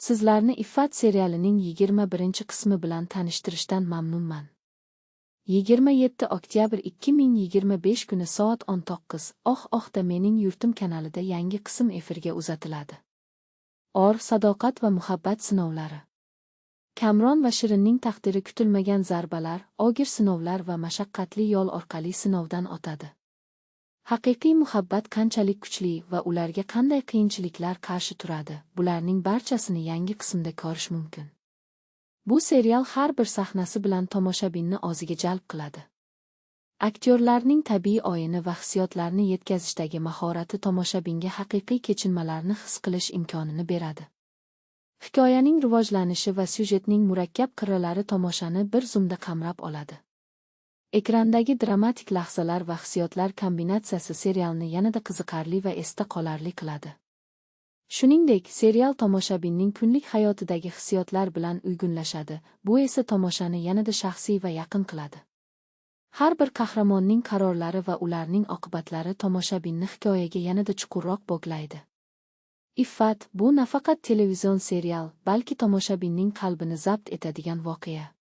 Sizlarni Iffat serialining 21 qismi bilan tanishtirishdan mamnunman. 27 oktyabr 2025 kuni soat 19. da mening yurtim kanalida yangi qism efirga uzatiladi. Or, sadoqat va muhabbat sinovlari. Kamron va Shirinning taqdiri kutilmagan zarbalar, og'ir sinovlar va mashaqqatli yo'l orqali sinovdan o'tadi. Haqiqiy muhabbat qanchalik kuchli va ularga qanday qiyinchiliklar qarshi turadi, bularning barchasini yangi qismda ko'rish mumkin. Bu serial har bir sahnasi bilan tomoshabinni o'ziga jalb qiladi. Aktyorlarning tabiiy o'yini va hissiyotlarni yetkazishdagi mahorati tomoshabinga haqiqiy kechinmalarni his qilish imkonini beradi. Hikoyaning rivojlanishi va syujetning murakkab qirralari tomoshani bir zumda qamrab oladi. Ekrandagi dramatik lahzalar va hissiyotlar kombinatsiyasi serialni yanada qiziqarli va esda qolarli qiladi. Shuningdek, serial tomoshabinning kunlik hayotidagi hissiyotlar bilan uyg'unlashadi, bu esa tomoshani yanada shaxsiy va yaqin qiladi. Har bir qahramonning qarorlari va ularning oqibatlari tomoshabinni hikoyaga yanada chuqurroq bog'laydi. Iffat bu nafaqat televizion serial, balki tomoshabinning qalbini zabt etadigan voqea.